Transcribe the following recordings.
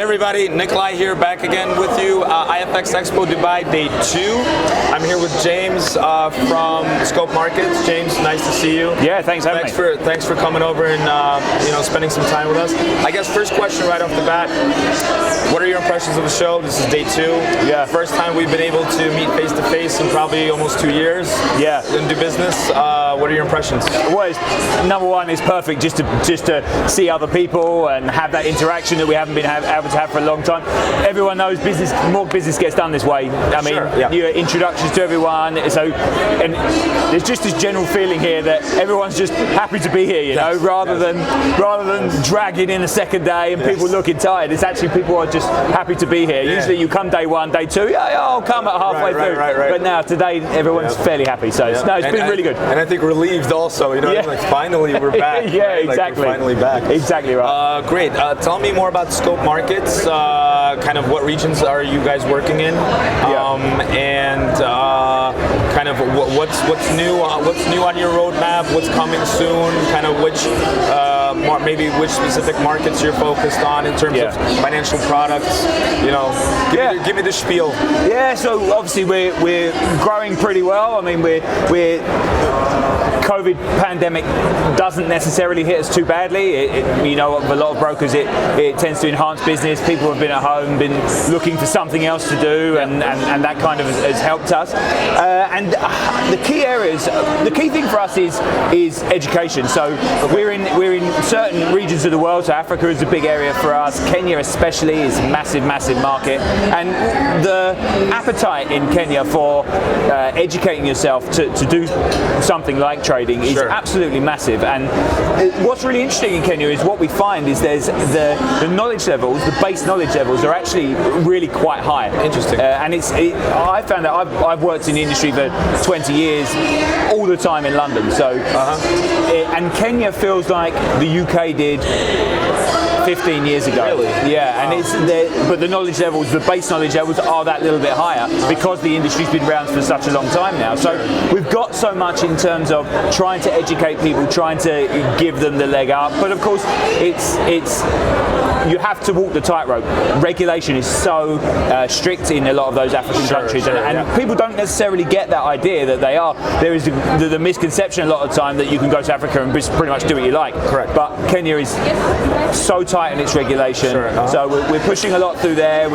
everybody, Nikolai here, back again with you. IFX Expo Dubai, day 2. I'm here with James from Scope Markets. James, nice to see you. Yeah, thanks for having me. Thanks for coming over and spending some time with us. I guess first question right off the bat, what are your impressions of the show? This is day 2. Yeah. First time we've been able to meet face to face in probably almost 2 years. Yeah. And do business. What are your impressions? Well, number one, it's perfect just to see other people and have that interaction that we haven't been able to have for a long time. Everyone knows more business gets done this way. I mean, your introductions to everyone. So, and there's just this general feeling here that everyone's just happy to be here, you know, rather than dragging in a second day and people looking tired. It's actually people are just happy to be here. Usually you come day 1, day 2, I'll come at halfway through. Right. But now today everyone's fairly happy. So it's been really good. And I think relieved also, you know, like finally we're back. Exactly. Like we're finally back. Exactly right. Great. Tell me more about Scope Markets. Kind of what regions are you guys working in? Kind of what's new on your roadmap? What's coming soon? Kind of which specific markets you're focused on in terms of financial products? You know, give me the spiel. Yeah. So obviously we're growing pretty well. I mean we're COVID pandemic doesn't necessarily hit us too badly. You know, a lot of brokers, it tends to enhance business. People have been at home, been looking for something else to do, and that kind of has helped us. And the key thing for us is education. So we're in certain regions of the world. So Africa is a big area for us. Kenya especially is a massive market, and the appetite in Kenya for educating yourself to do something like trading is absolutely massive. And what's really interesting in Kenya is what we find is there's the knowledge levels, the base knowledge levels are actually really quite high. Interesting. And I found that I've worked in the industry for 20 years, all the time in London. So, and Kenya feels like the UK did 15 years ago. Really? Yeah, and but the knowledge levels, the base knowledge levels are that little bit higher because the industry's been around for such a long time now. So we've got so much in terms of trying to educate people, trying to give them the leg up. But of course, it's you have to walk the tightrope. Regulation is so strict in a lot of those African countries, and people don't necessarily get that idea that they are. There is the misconception a lot of time that you can go to Africa and pretty much do what you like. Correct. But Kenya is so tight in its regulation, so we're pushing a lot through there.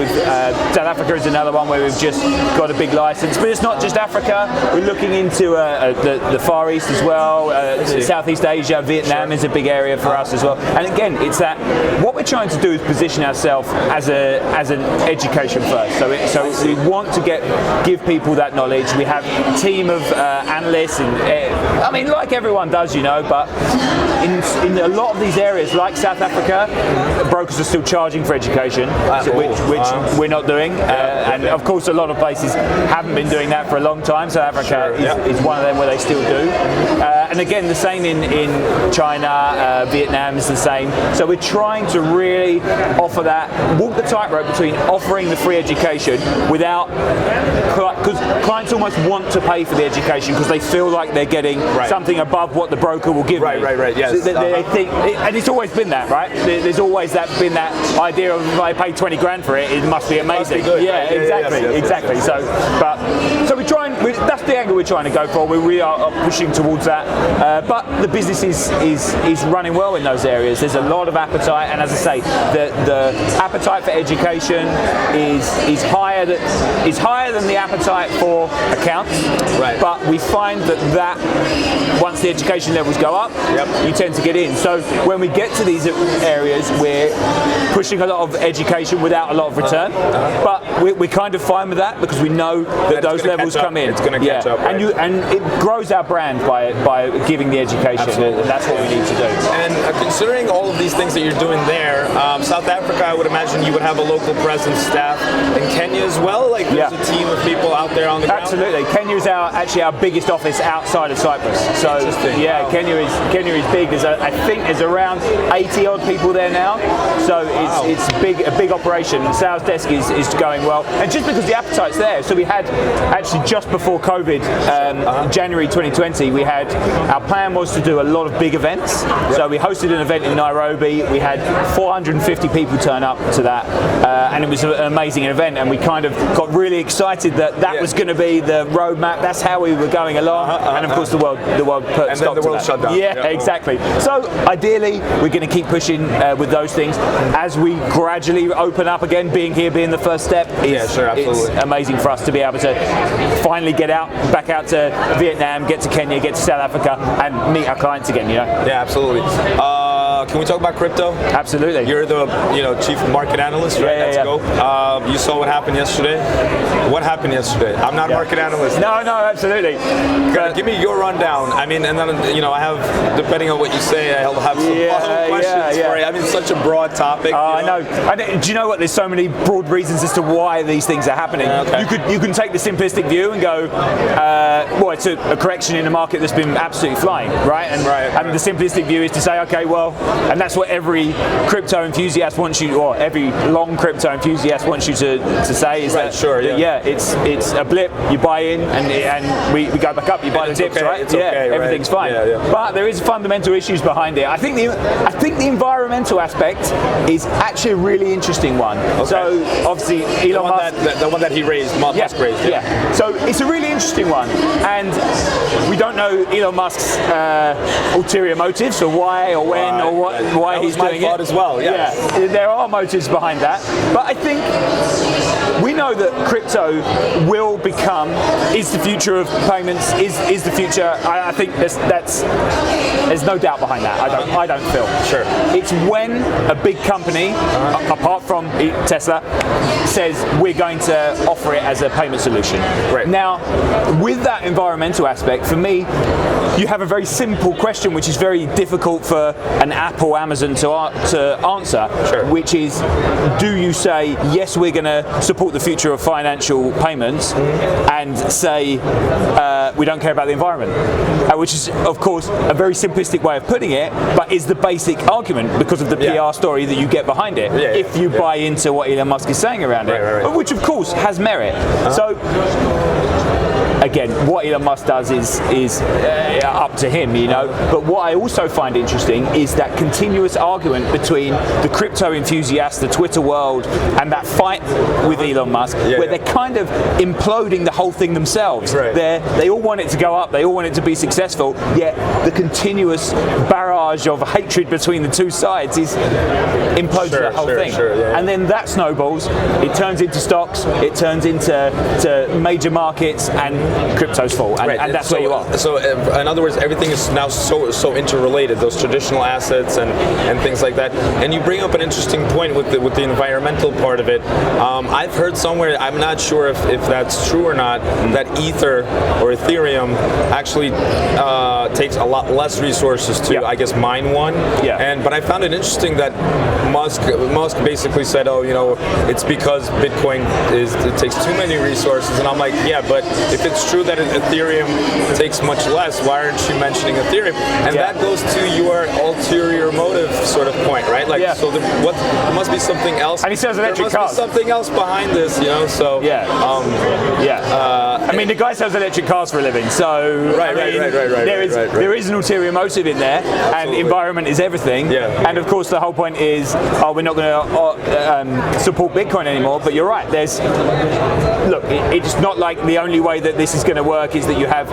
South Africa is another one where we've just got a big license, but it's not just Africa. We're looking into the Far East as well, Southeast Asia, Vietnam is a big area for us as well. And again, it's that what we're trying to do is position ourselves as an education first. So we want to give people that knowledge. We have a team of analysts, and I mean, like everyone does, you know, but in a lot of these areas, like South Africa, brokers are still charging for education, which we're not doing. And of course, a lot of places haven't been doing that for a long time. South Africa is one of them where they still do. And again, the same in China, Vietnam is the same. So we're trying to really offer that, walk the tightrope between offering the free education without, because clients almost want to pay for the education because they feel like they're getting something above what the broker will give them. Right. Yes. So they think, and it's always been that, right? There's always been that idea of if I pay 20 grand for it, it must be amazing. Must be good. Yeah, exactly. So we try and that's the angle we're trying to go for. We are pushing towards that, but the business is running well in those areas. There's a lot of appetite, and as I say, the appetite for education is higher than the appetite for accounts. Right. But we find that once the education levels go up, you tend to get in. So when we get to these areas, we're pushing a lot of education without a lot of return, but we're kind of fine with that because we know that those levels come in. It's going to catch up, right? and it grows our brand by giving the education. Absolutely. And that's what we need to do. And considering all of these things that you're doing there, South Africa, I would imagine you would have a local presence staff. In Kenya as well, like there's a team of people out there on the ground. Absolutely. Kenya is actually our biggest office outside of Cyprus. So wow. Kenya is big. I think there's around 80 odd people there now. So it's a big operation. The sales desk is going well, and just because the appetite's there. So we had actually just before COVID, January 2020, we had our plan was to do a lot of big events. So we hosted an event in Nairobi. We had 450 people turn up to that, and it was an amazing event. And we kind of got really excited that was going to be the roadmap. That's how we were going along. And of course, the world put and stop then the world to that. shut down. Yeah, exactly. So ideally, we're going to keep pushing with those things as we gradually open up again. Being here, being the first step, it's amazing for us to be able to finally get back out to Vietnam, get to Kenya, get to South Africa, and meet our clients again. You know? Yeah, absolutely. Can we talk about crypto? Absolutely. You're the chief market analyst, right? Let's go. You saw what happened yesterday. What happened yesterday? I'm not a market analyst. No, absolutely. Give me your rundown. I mean, and then I have, depending on what you say, I'll have some follow-up questions for you. I mean, it's such a broad topic. I know. Do you know what? There's so many broad reasons as to why these things are happening. You can take the simplistic view and go, well, it's a correction in the market that's been absolutely flying, right? And the simplistic view is to say, okay, well. And that's what every crypto enthusiast wants you, or every long crypto enthusiast wants you to say, is it's a blip. You buy in, and we go back up. You buy the dips, right? It's okay, everything's fine. But there is fundamental issues behind it. I think the environmental aspect is actually a really interesting one. Okay. So obviously Elon Musk, the one that he raised, Musk raised. Yeah. So it's a really interesting one, and we don't know Elon Musk's ulterior motives, or why, or when, or why he's doing it as well. Yes. Yeah, there are motives behind that, but I think we know that crypto is the future of payments, is the future. I think there's no doubt behind that. I don't feel. Sure. It's when a big company, apart from Tesla, says we're going to offer it as a payment solution. Right. Now, with that environmental aspect, for me, you have a very simple question, which is very difficult for an Apple, Amazon to answer, which is, do you say, yes, we're going to support the future of financial payments, and say, we don't care about the environment? Which is, of course, a very simplistic way of putting it, but is the basic argument because of the PR story that you get behind it, if you buy into what Elon Musk is saying around it, which, of course, has merit. So, again, what Elon Musk does is up to him, But what I also find interesting is that continuous argument between the crypto enthusiasts, the Twitter world, and that fight with Elon Musk, where they're kind of imploding the whole thing themselves. Right. They all want it to go up, they all want it to be successful, yet the continuous barrage of hatred between the two sides is implodes the whole thing. And then that snowballs, it turns into stocks, it turns into major markets, and crypto's full, and that's where you are. So, in other words, everything is now so interrelated. Those traditional assets and things like that. And you bring up an interesting point with the environmental part of it. I've heard somewhere, I'm not sure if that's true or not, that Ether or Ethereum actually takes a lot less resources to, I guess, mine one. But I found it interesting that Musk basically said, it's because Bitcoin it takes too many resources, and I'm like, but if it's true that Ethereum takes much less, why aren't you mentioning Ethereum? And that goes to your ulterior motive sort of point, right? So there must be something else. And he sells electric cars. There must be something else behind this, So I mean, the guy sells electric cars for a living, so there is an ulterior motive in there, and environment is everything. And of course, the whole point is, we're not going to support Bitcoin anymore. But you're right. It's not like the only way that this is going to work is that you have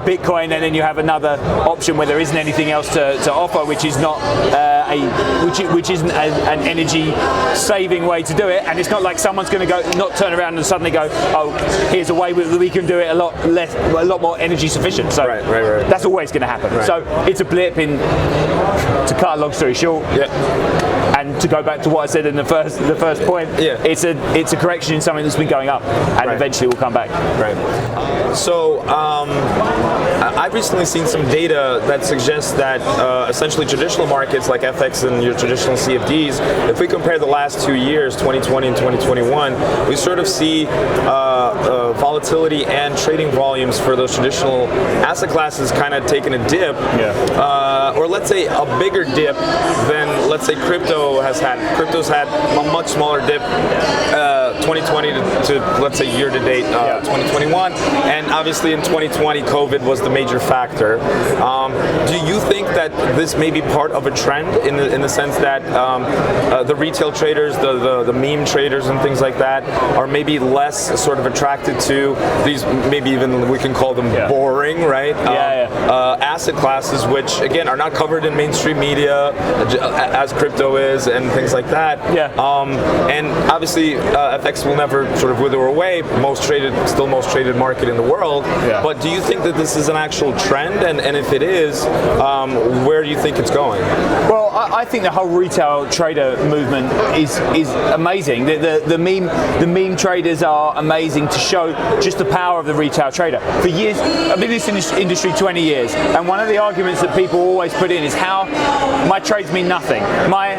Bitcoin, and then you have another option where there isn't anything else to offer, which is not which isn't an energy saving way to do it. And it's not like someone's going to not turn around and suddenly go, here's a way that we can do it a lot more energy sufficient. So that's always going to happen. So it's a blip to cut a long story short. And to go back to what I said in the first point, it's a correction in something that's been going up, and eventually will come back. So I've recently seen some data that suggests that essentially traditional markets like FX and your traditional CFDs, if we compare the last 2 years, 2020 and 2021, we sort of see volatility and trading volumes for those traditional asset classes kind of taking a dip, or let's say a bigger dip than, let's say, crypto has had. Crypto's had a much smaller dip 2020 to let's say year to date 2021, and obviously in 2020 COVID was the major factor. Do you think that this may be part of a trend in the sense that the retail traders, the meme traders and things like that are maybe less sort of attracted to these, maybe even we can call them boring, right? Asset classes, which again are not covered in mainstream media as crypto is, and things like that. And obviously FX will never sort of wither away, still most traded market in the world. But do you think that this is an actual trend, and if it is, where do you think it's going? Well, I think the whole retail trader movement is amazing. The meme traders are amazing to show just the power of the retail trader. For years, I've been in this industry 20 years, and one of the arguments that people always put in is how my trades mean nothing. My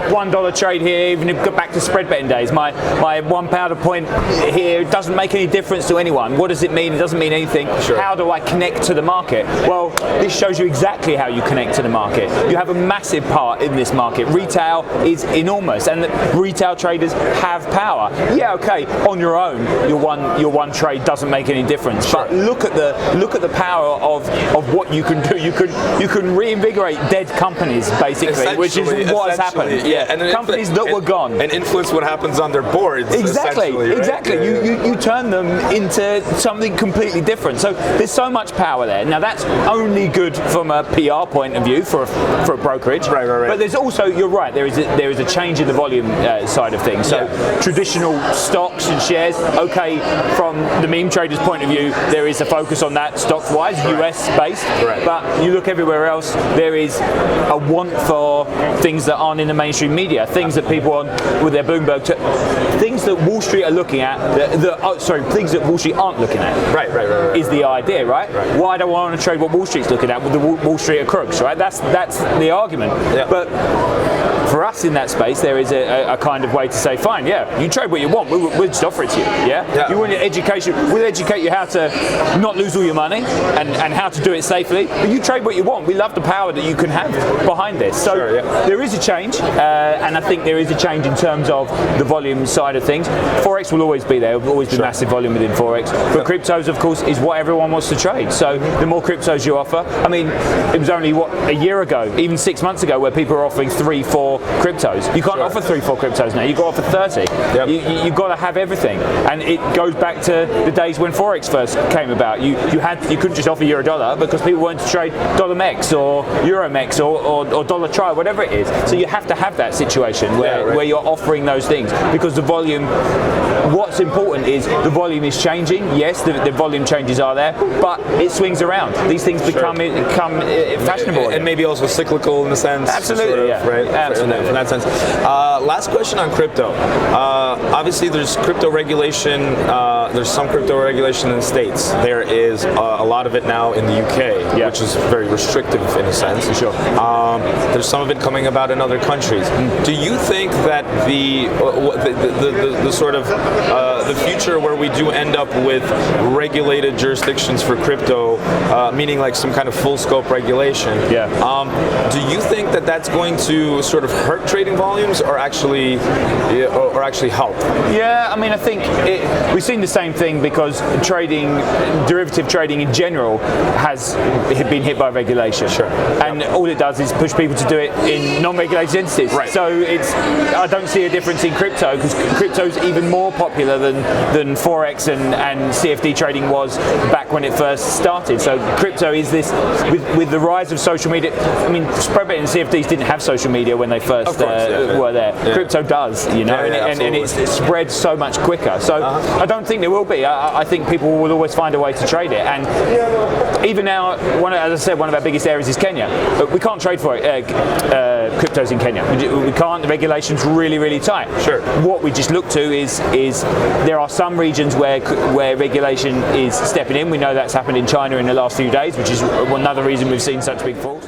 $1 trade here, even if you go back to spread betting days, my £1 a point here doesn't make any difference to anyone. What does it mean? It doesn't mean anything. How do I connect to the market? Well, this shows you exactly how you connect to the market. You have a massive part in this market. Retail is enormous, and the retail traders have power. Yeah, okay, on your own, your one trade doesn't make any difference. But look at the power of what you can do. You can reinvigorate dead companies, basically, which is what has happened. And companies that were gone. And influence what happens on their boards. Exactly. Right? You turn them into something completely different. So there's so much power there. Now that's only good from a PR point of view for a brokerage. Right. But there's also, you're right, there is a change in the volume side of things. So traditional stocks and shares, okay, from the meme traders' point of view, there is a focus on that stocks-wise, US based. But you look everywhere else, there is a want for things that aren't in the mainstream media, things that people on with their Bloomberg, things that Wall Street are looking at, things that Wall Street aren't looking at. Right. Is the idea, right? Why do I want to trade what Wall Street's looking at? Well, the Wall Street are crooks, right? That's the argument. But for us in that space, there is a kind of way to say, fine, you trade what you want, we'll just offer it to you. You want education, we'll educate you how to not lose all your money and how to do it safely, but you trade what you want. We love the power that you can have behind this. So there is a change, and I think there is a change in terms of the volume side of things. Forex will always be there, there will always be massive volume within Forex, but cryptos, of course, is what everyone wants to trade. So the more cryptos you offer, I mean, it was only a year ago, even 6 months ago, where people were offering 3-4 cryptos. You can't offer 3-4 cryptos now. You've got to offer 30. You've got to have everything, and it goes back to the days when Forex first came about. You couldn't just offer euro dollar because people wanted to trade dollar mex or euro mex or dollar tri, whatever it is. So you have to have that situation where you're offering those things, because the volume. What's important is the volume is changing. Yes, the volume changes are there, but it swings around. These things become fashionable, and maybe also cyclical in the sense. Absolutely, right? Absolutely. In that sense. Last question on crypto. Obviously, there's crypto regulation. There's some crypto regulation in the States. There is a lot of it now in the UK, which is very restrictive in a sense. There's some of it coming about in other countries. Do you think that the sort of the future where we do end up with regulated jurisdictions for crypto, meaning like some kind of full scope regulation, do you think that that's going to sort of hurt trading volumes or actually help? I mean, I think we've seen the same thing, because derivative trading in general has been hit by regulation. And all it does is push people to do it in non-regulated entities. So I don't see a difference in crypto, because crypto's even more popular than Forex and CFD trading was back when it first started. So crypto is this, with the rise of social media. I mean, spread betting and CFDs didn't have social media when they first were there. Crypto does, and it's spread so much quicker. So I don't think there will be. I think people will always find a way to trade it. And even now, as I said, one of our biggest areas is Kenya. But we can't trade for cryptos in Kenya. We can't. The regulation's really, really tight. What we just look to is there are some regions where regulation is stepping in. We know that's happened in China in the last few days, which is another reason we've seen such big falls.